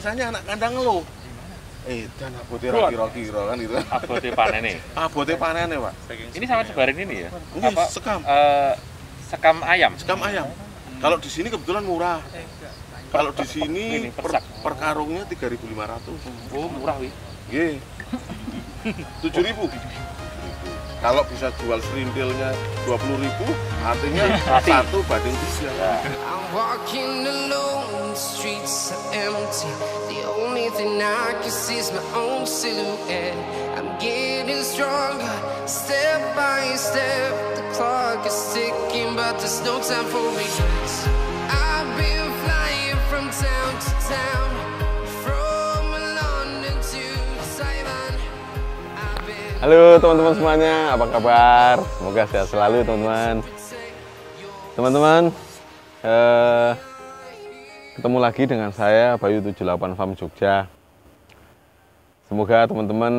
Biasanya anak kandang lo. Dan abote ra kira-kira kan itu. Abote panene. Abote panene, Pak. Ini sama sebarin ini ya? Ini sekam. Sekam ayam. Sekam ayam. Kalau di sini kebetulan murah. Kalau di sini per karungnya 3.500. Oh, murah wih. Nggih. 7.000. Kalau bisa jual serintilnya 20.000, artinya 1 banding 3. I'm walking alone, the streets are empty. The only thing I can see is my own silhouette. I'm getting stronger, step by step. The clock is ticking, but there's no time for regrets. I've been flying from town to town, from London to Taiwan. Halo teman-teman semuanya, apa kabar? Semoga sehat selalu teman-teman. Teman-teman, ketemu lagi dengan saya Bayu 78 Farm Jogja. Semoga teman-teman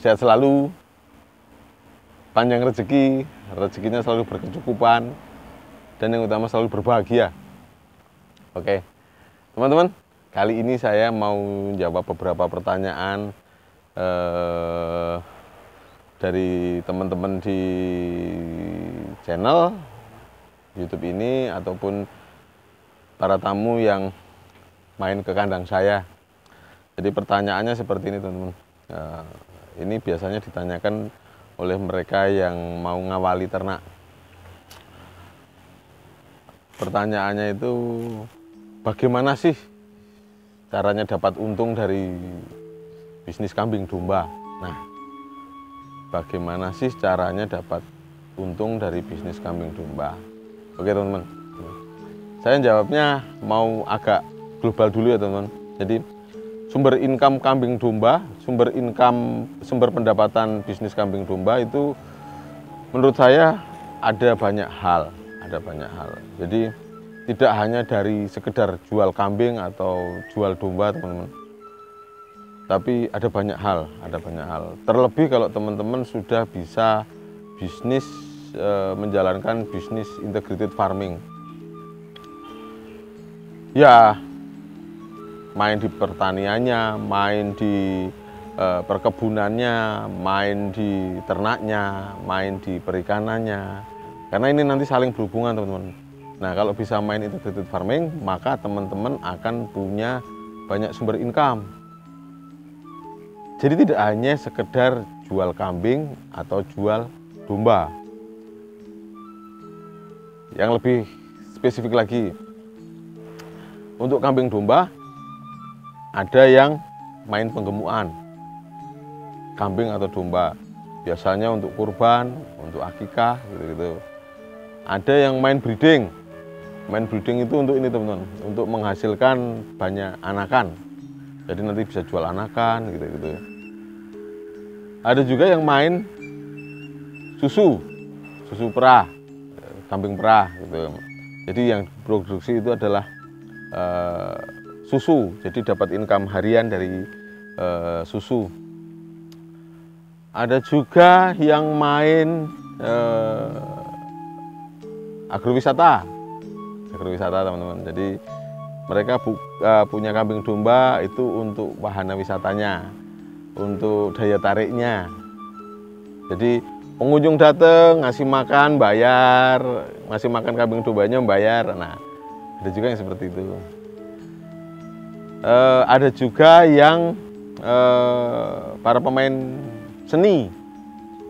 sehat selalu, panjang rezeki, rezekinya selalu berkecukupan, dan yang utama selalu berbahagia. Oke, teman-teman, kali ini saya mau jawab beberapa pertanyaan dari teman-teman di channel YouTube ini ataupun para tamu yang main ke kandang saya. Jadi pertanyaannya seperti ini teman-teman. Ini biasanya ditanyakan oleh mereka yang mau ngawali ternak. Pertanyaannya itu, bagaimana sih caranya dapat untung dari bisnis kambing domba? Nah, bagaimana sih caranya dapat untung dari bisnis kambing domba? Oke teman-teman, saya jawabnya mau agak global dulu ya teman-teman. Jadi sumber income kambing domba, sumber pendapatan bisnis kambing domba itu menurut saya ada banyak hal. Jadi tidak hanya dari sekedar jual kambing atau jual domba teman-teman, tapi ada banyak hal. Terlebih kalau teman-teman sudah bisa bisnis, menjalankan bisnis integrated farming. Ya, main di pertaniannya, main di perkebunannya, main di ternaknya, main di perikanannya. Karena ini nanti saling berhubungan teman-teman. Nah, kalau bisa main integrated farming, maka teman-teman akan punya banyak sumber income. Jadi tidak hanya sekedar jual kambing atau jual domba. Yang lebih spesifik lagi, untuk kambing domba ada yang main penggemukan kambing atau domba. Biasanya untuk kurban, untuk akikah gitu-gitu. Ada yang main breeding. Main breeding itu untuk ini teman-teman, untuk menghasilkan banyak anakan. Jadi nanti bisa jual anakan gitu-gitu. Ada juga yang main susu perah, kambing perah gitu. Jadi yang produksi itu adalah susu. Jadi dapat income harian dari susu. Ada juga yang main agrowisata teman-teman. Jadi mereka punya kambing domba itu untuk wahana wisatanya, untuk daya tariknya. Jadi pengunjung datang, ngasih makan, bayar, ngasih makan kambing dombanya, bayar. Nah, ada juga yang seperti itu. Ada juga yang para pemain seni,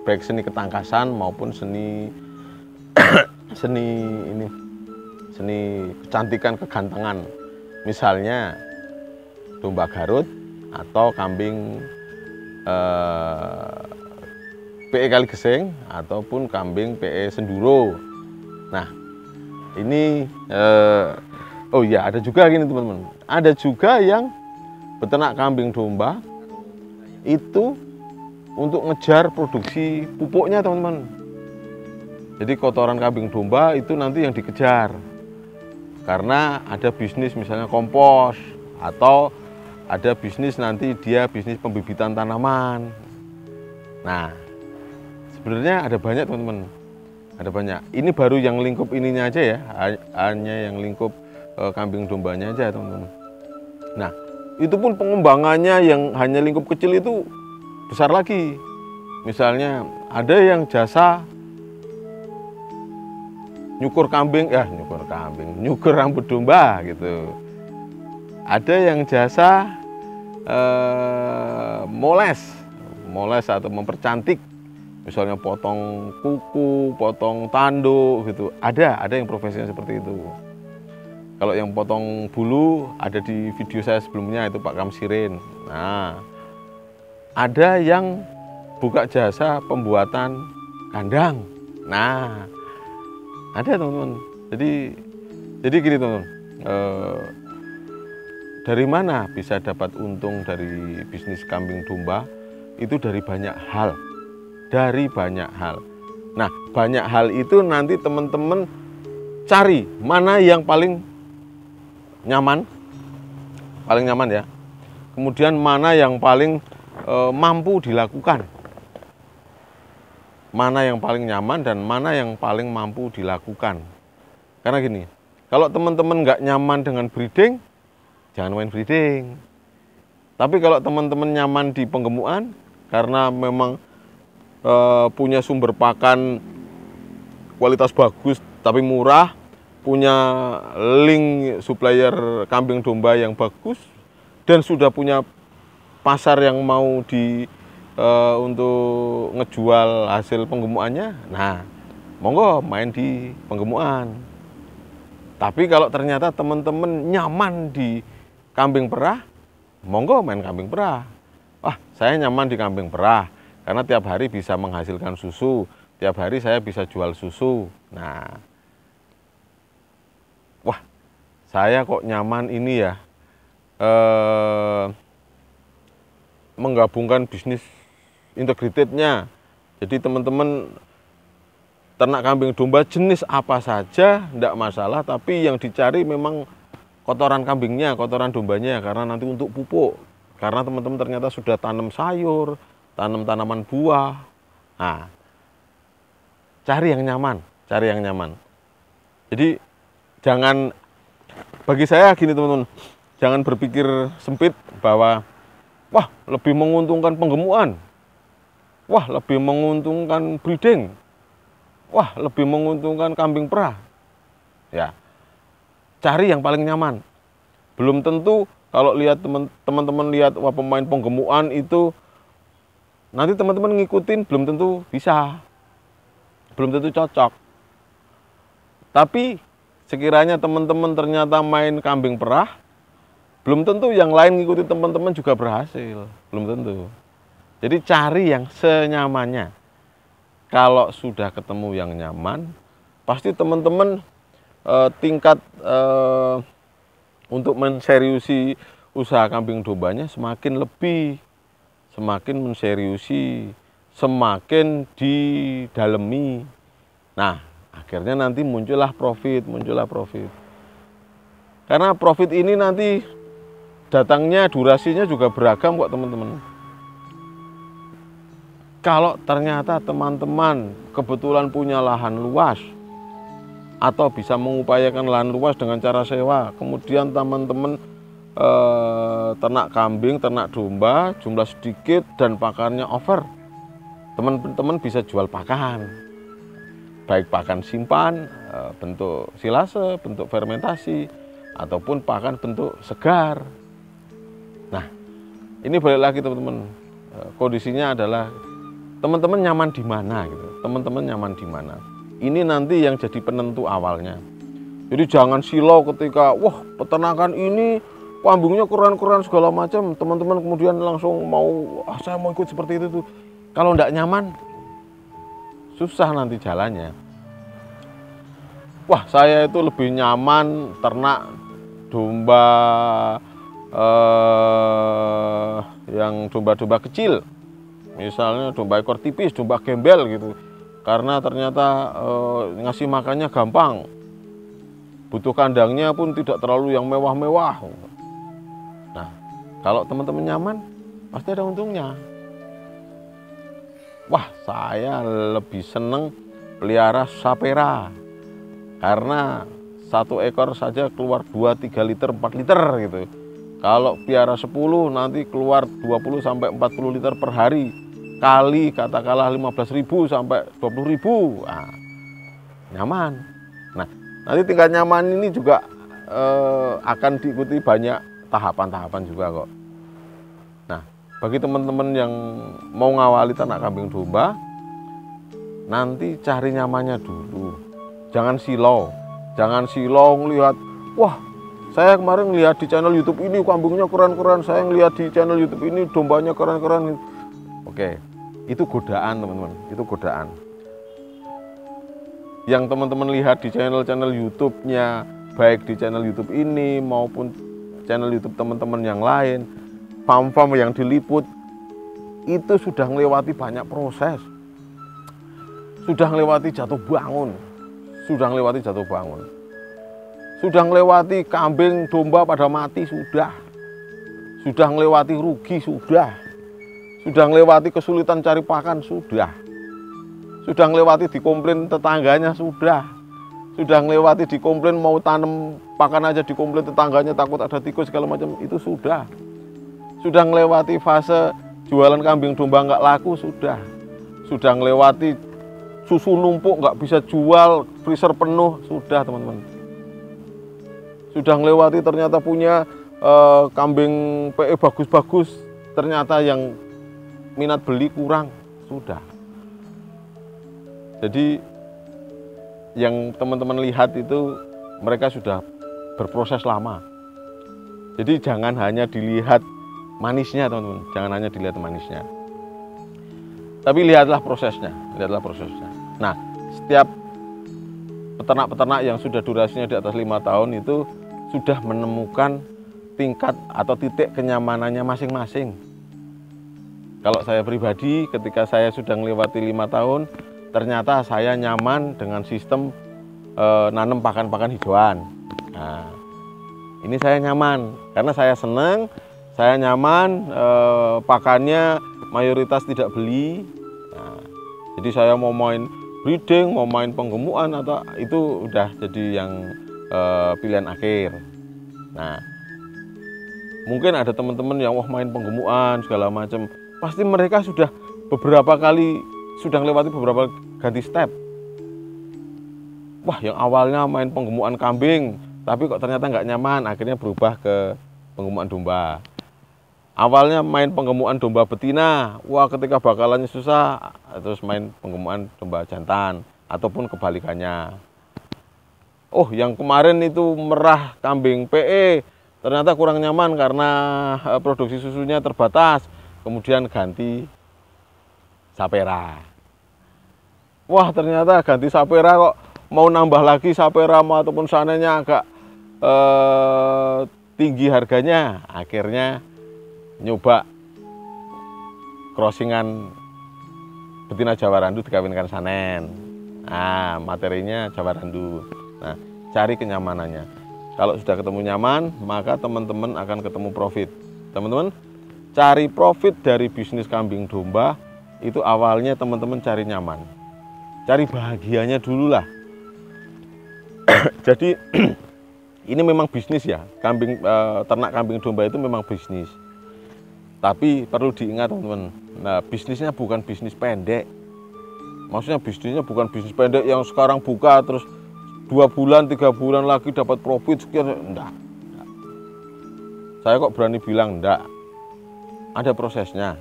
baik seni ketangkasan maupun seni seni kecantikan, kegantengan. Misalnya domba Garut atau kambing PE Kaligeseng ataupun kambing PE Senduro. Nah, ini oh ya, ada juga gini teman-teman. Ada juga yang beternak kambing domba itu untuk ngejar produksi pupuknya teman-teman. Jadi kotoran kambing domba itu nanti yang dikejar. Karena ada bisnis misalnya kompos, atau ada bisnis nanti dia bisnis pembibitan tanaman. Nah, sebenarnya ada banyak teman-teman, ada banyak. Ini baru yang lingkup ininya aja ya, hanya yang lingkup kambing dombanya aja teman-teman. Nah, Itu pun pengembangannya yang hanya lingkup kecil itu besar lagi. Misalnya ada yang jasa nyukur rambut domba gitu. Ada yang jasa moles atau mempercantik, misalnya potong kuku, potong tanduk gitu. Ada yang profesinya seperti itu. Kalau yang potong bulu ada di video saya sebelumnya, itu Pak Kamsirin. Nah, ada yang buka jasa pembuatan kandang. Nah, ada teman-teman. Jadi gini teman-teman, dari mana bisa dapat untung dari bisnis kambing domba? Itu dari banyak hal. Nah, banyak hal itu nanti teman-teman cari mana yang paling nyaman ya. Kemudian mana yang paling mampu dilakukan. Mana yang paling nyaman dan mana yang paling mampu dilakukan. Karena gini, kalau teman-teman nggak nyaman dengan breeding, jangan main breeding. Tapi kalau teman-teman nyaman di penggemukan, karena memang punya sumber pakan kualitas bagus tapi murah, punya link supplier kambing domba yang bagus, dan sudah punya pasar yang mau untuk ngejual hasil penggemukannya, nah monggo main di penggemukan. Tapi kalau ternyata teman-teman nyaman di kambing perah, monggo main kambing perah. Wah, saya nyaman di kambing perah karena tiap hari bisa menghasilkan susu, tiap hari saya bisa jual susu. Nah, wah, saya kok nyaman ini ya, menggabungkan bisnis integratednya. Jadi teman-teman ternak kambing domba jenis apa saja tidak masalah, tapi yang dicari memang kotoran kambingnya, kotoran dombanya, karena nanti untuk pupuk. Karena teman-teman ternyata sudah tanam sayur, tanam tanaman buah. Nah, cari yang nyaman. Jadi jangan, bagi saya gini teman-teman, jangan berpikir sempit bahwa wah lebih menguntungkan penggemukan, wah lebih menguntungkan breeding, wah lebih menguntungkan kambing perah. Ya, cari yang paling nyaman. Belum tentu kalau lihat teman-teman lihat wah pemain penggemukan itu, nanti teman-teman ngikutin belum tentu bisa, belum tentu cocok. Tapi sekiranya teman-teman ternyata main kambing perah, belum tentu yang lain ngikutin teman-teman juga berhasil, belum tentu. Jadi cari yang senyamannya. Kalau sudah ketemu yang nyaman, pasti teman-teman tingkat untuk menseriusi usaha kambing dombanya semakin lebih, semakin menseriusi, semakin didalemi. Nah, akhirnya nanti muncullah profit. Karena profit ini nanti datangnya, durasinya juga beragam kok teman-teman. Kalau ternyata teman-teman kebetulan punya lahan luas atau bisa mengupayakan lahan luas dengan cara sewa, kemudian teman-teman ternak kambing, ternak domba, jumlah sedikit dan pakannya over, teman-teman bisa jual pakan, baik pakan simpan bentuk silase, bentuk fermentasi, ataupun pakan bentuk segar. Nah, ini balik lagi teman-teman, kondisinya adalah teman-teman nyaman di mana gitu. Teman-teman nyaman di mana. Ini nanti yang jadi penentu awalnya. Jadi jangan silau ketika wah peternakan ini kambingnya keren-keren segala macam, teman-teman kemudian langsung mau saya mau ikut seperti itu tuh. Kalau enggak nyaman susah nanti jalannya. Wah, saya itu lebih nyaman ternak domba yang domba-domba kecil. Misalnya domba ekor tipis, domba gembel gitu. Karena ternyata ngasih makannya gampang. Butuh kandangnya pun tidak terlalu yang mewah-mewah. Nah, kalau teman-teman nyaman, pasti ada untungnya. Wah, saya lebih seneng pelihara sapera. Karena satu ekor saja keluar 2, 3 liter, 4 liter gitu. Kalau piara 10 nanti keluar 20 sampai 40 liter per hari. Kali katakanlah 15.000 sampai 20.000. Nah, nyaman. Nah, nanti tingkat nyaman ini juga akan diikuti banyak tahapan-tahapan juga kok. Nah, bagi teman-teman yang mau ngawali ternak kambing domba, nanti cari nyamannya dulu. Jangan silau. Jangan silau ngelihat, wah, saya kemarin ngelihat di channel YouTube ini kambingnya keren-keren, saya ngelihat di channel YouTube ini dombanya keren-keren. Oke, itu godaan teman-teman, itu godaan. Yang teman-teman lihat di channel-channel YouTube-nya, baik di channel YouTube ini maupun channel YouTube teman-teman yang lain, farm-farm yang diliput, itu sudah melewati banyak proses. Sudah melewati jatuh bangun, sudah melewati jatuh bangun. Sudah melewati kambing domba pada mati, sudah melewati rugi, sudah melewati kesulitan cari pakan, sudah melewati dikomplain tetangganya, sudah melewati dikomplain mau tanam pakan aja dikomplain tetangganya takut ada tikus segala macam, itu sudah melewati fase jualan kambing domba nggak laku, sudah melewati susu numpuk nggak bisa jual, freezer penuh, sudah teman-teman. Sudah melewati ternyata punya kambing PE bagus-bagus, ternyata yang minat beli kurang, sudah. Jadi yang teman-teman lihat itu mereka sudah berproses lama. Jadi jangan hanya dilihat manisnya teman-teman, jangan hanya dilihat manisnya. Tapi lihatlah prosesnya, Nah, setiap peternak-peternak yang sudah durasinya di atas 5 tahun itu sudah menemukan tingkat atau titik kenyamanannya masing-masing. Kalau saya pribadi, ketika saya sudah melewati 5 tahun, ternyata saya nyaman dengan sistem nanam pakan-pakan hijauan. Nah, ini saya nyaman, karena saya senang, saya nyaman, pakannya mayoritas tidak beli. Nah, jadi saya mau main breeding, mau main penggemukan, atau itu udah jadi yang pilihan akhir. Nah, mungkin ada teman-teman yang wah main penggemukan segala macam, pasti mereka sudah beberapa kali sudah melewati beberapa ganti step. Wah, yang awalnya main penggemukan kambing, tapi kok ternyata nggak nyaman, akhirnya berubah ke penggemukan domba. Awalnya main penggemukan domba betina, wah ketika bakalannya susah, terus main penggemukan domba jantan, ataupun kebalikannya. Oh, yang kemarin itu merah kambing PE, ternyata kurang nyaman karena produksi susunya terbatas, kemudian ganti sapera. Wah, ternyata ganti sapera kok mau nambah lagi sapera ataupun sananya agak tinggi harganya, akhirnya nyoba crossingan betina Jawa Randu dikawinkan sanen. Nah, materinya Jawa Randu. Nah, cari kenyamanannya. Kalau sudah ketemu nyaman, maka teman-teman akan ketemu profit. Teman-teman, cari profit dari bisnis kambing domba itu awalnya teman-teman cari nyaman. Cari bahagianya dulu lah. Jadi ini memang bisnis ya, ternak kambing domba itu memang bisnis. Tapi perlu diingat teman-teman, nah bisnisnya bukan bisnis pendek. Maksudnya bisnisnya bukan bisnis pendek yang sekarang buka terus 2 bulan, 3 bulan lagi dapat profit sekian, enggak. Saya kok berani bilang enggak. Ada prosesnya,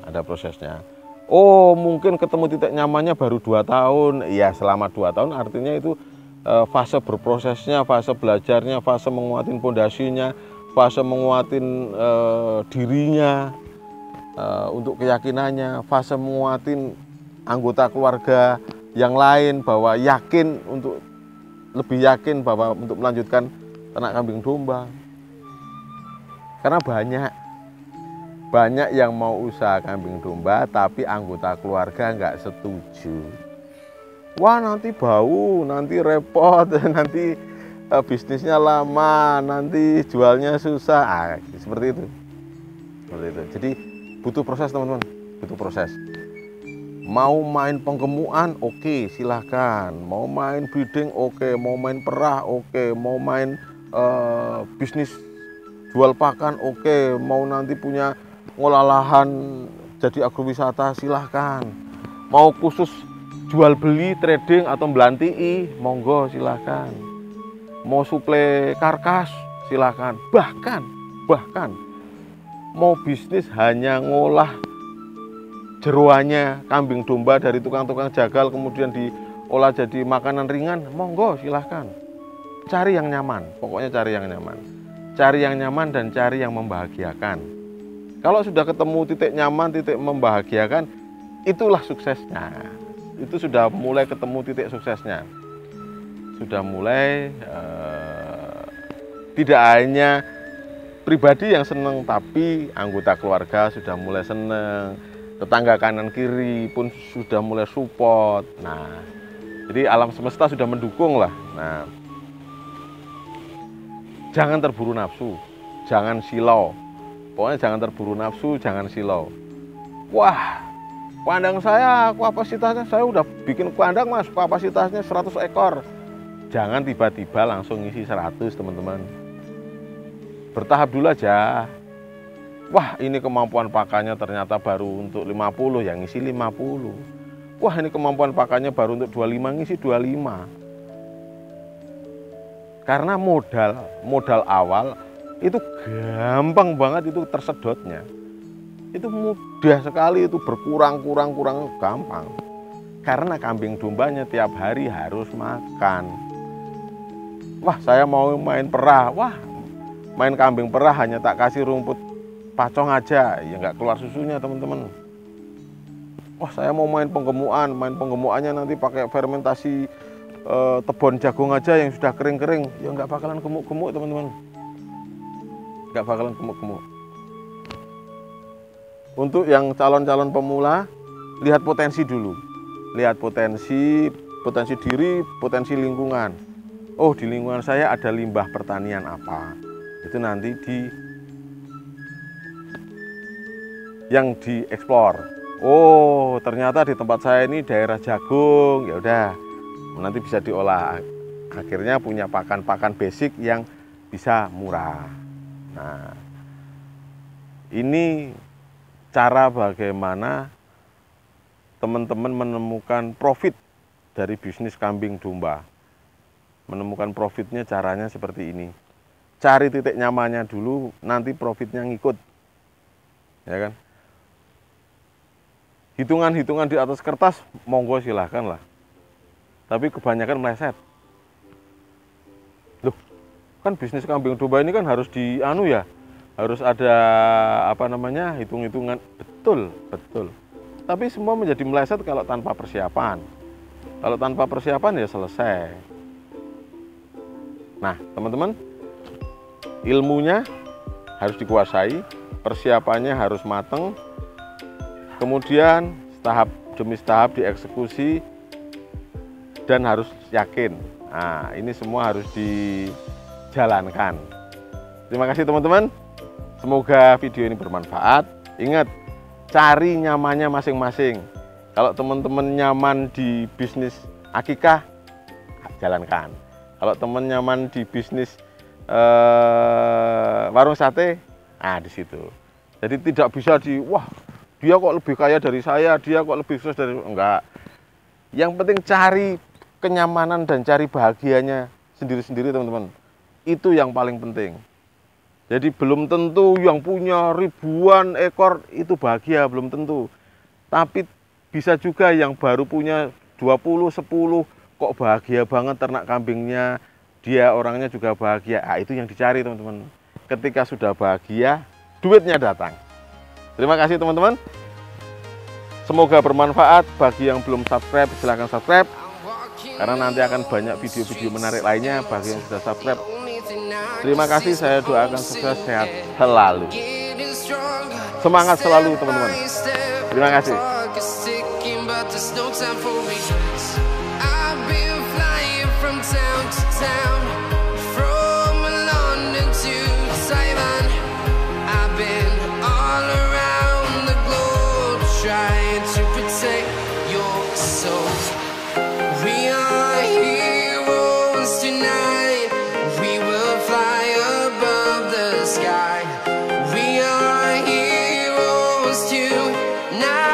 Oh, mungkin ketemu titik nyamannya baru 2 tahun. Ya, selama 2 tahun artinya itu fase berprosesnya, fase belajarnya, fase menguatin pondasinya, fase menguatin dirinya, untuk keyakinannya, fase menguatin anggota keluarga yang lain bahwa yakin untuk lebih yakin bahwa untuk melanjutkan ternak kambing domba. Karena banyak yang mau usaha kambing domba tapi anggota keluarga nggak setuju. Wah, nanti bau, nanti repot, nanti bisnisnya lama, nanti jualnya susah. Seperti itu. Jadi butuh proses teman-teman, butuh proses. Mau main penggemukan, oke, silahkan. Mau main breeding, oke. Mau main perah, oke. Mau main bisnis jual pakan oke, mau nanti punya ngolah lahan jadi agrowisata silahkan, mau khusus jual beli trading atau belantii monggo silahkan, mau suplai karkas silahkan, bahkan mau bisnis hanya ngolah jeroannya kambing domba dari tukang-tukang jagal kemudian diolah jadi makanan ringan, monggo silahkan. Cari yang nyaman, pokoknya cari yang nyaman. Cari yang nyaman dan cari yang membahagiakan. Kalau sudah ketemu titik nyaman, titik membahagiakan, itulah suksesnya. Itu sudah mulai ketemu titik suksesnya. Sudah mulai tidak hanya pribadi yang senang, tapi anggota keluarga sudah mulai senang. Tetangga kanan kiri pun sudah mulai support. Nah, jadi alam semesta sudah mendukung lah. Nah, jangan terburu nafsu, jangan silau. Pokoknya jangan terburu nafsu, jangan silau. Wah, kandang saya kapasitasnya, saya udah bikin kandang mas, kapasitasnya 100 ekor. Jangan tiba-tiba langsung ngisi 100 teman-teman. Bertahap dulu aja. Wah, ini kemampuan pakannya ternyata baru untuk 50, yang ngisi 50. Wah, ini kemampuan pakannya baru untuk 25, ngisi 25. Karena modal awal itu gampang banget itu tersedotnya. Itu mudah sekali, itu berkurang gampang. Karena kambing dombanya tiap hari harus makan. Wah, saya mau main perah. Wah, main kambing perah hanya tak kasih rumput pacong aja, ya nggak keluar susunya teman-teman. Wah, saya mau main penggemukannya nanti pakai fermentasi tebon jagung aja yang sudah kering-kering, ya nggak bakalan gemuk-gemuk teman-teman, nggak bakalan gemuk-gemuk. Untuk yang calon-calon pemula, lihat potensi dulu, lihat potensi diri, potensi lingkungan. Oh, di lingkungan saya ada limbah pertanian apa, itu nanti yang dieksplor. Oh, ternyata di tempat saya ini daerah jagung, ya udah nanti bisa diolah, akhirnya punya pakan basic yang bisa murah. Nah, ini cara bagaimana teman-teman menemukan profit dari bisnis kambing domba. Menemukan profitnya caranya seperti ini. Cari titik nyamannya dulu, nanti profitnya ngikut, ya kan? Hitungan-hitungan di atas kertas monggo silahkan lah. Tapi kebanyakan meleset. Loh, kan bisnis kambing domba ini kan harus harus ada hitung-hitungan. Betul. Tapi semua menjadi meleset kalau tanpa persiapan. Kalau tanpa persiapan ya selesai. Nah, teman-teman, ilmunya harus dikuasai, persiapannya harus matang, kemudian tahap demi tahap dieksekusi, dan harus yakin. Nah, ini semua harus dijalankan. Terima kasih teman-teman. Semoga video ini bermanfaat. Ingat, cari nyamannya masing-masing. Kalau teman-teman nyaman di bisnis akikah, jalankan. Kalau teman nyaman di bisnis warung sate, di situ. Jadi tidak bisa dia kok lebih kaya dari saya, dia kok lebih sukses dari enggak. Yang penting cari kenyamanan dan cari bahagianya sendiri-sendiri teman-teman. Itu yang paling penting. Jadi belum tentu yang punya ribuan ekor itu bahagia, belum tentu. Tapi bisa juga yang baru punya 20, 10 kok bahagia banget ternak kambingnya, dia orangnya juga bahagia. Itu yang dicari teman-teman. Ketika sudah bahagia, duitnya datang. Terima kasih teman-teman. Semoga bermanfaat. Bagi yang belum subscribe, silahkan subscribe. Karena nanti akan banyak video-video menarik lainnya bagi yang sudah subscribe. Terima kasih, saya doakan sukses, sehat selalu. Semangat selalu teman-teman. Terima kasih. Tonight, we will fly above the sky. missed you. Now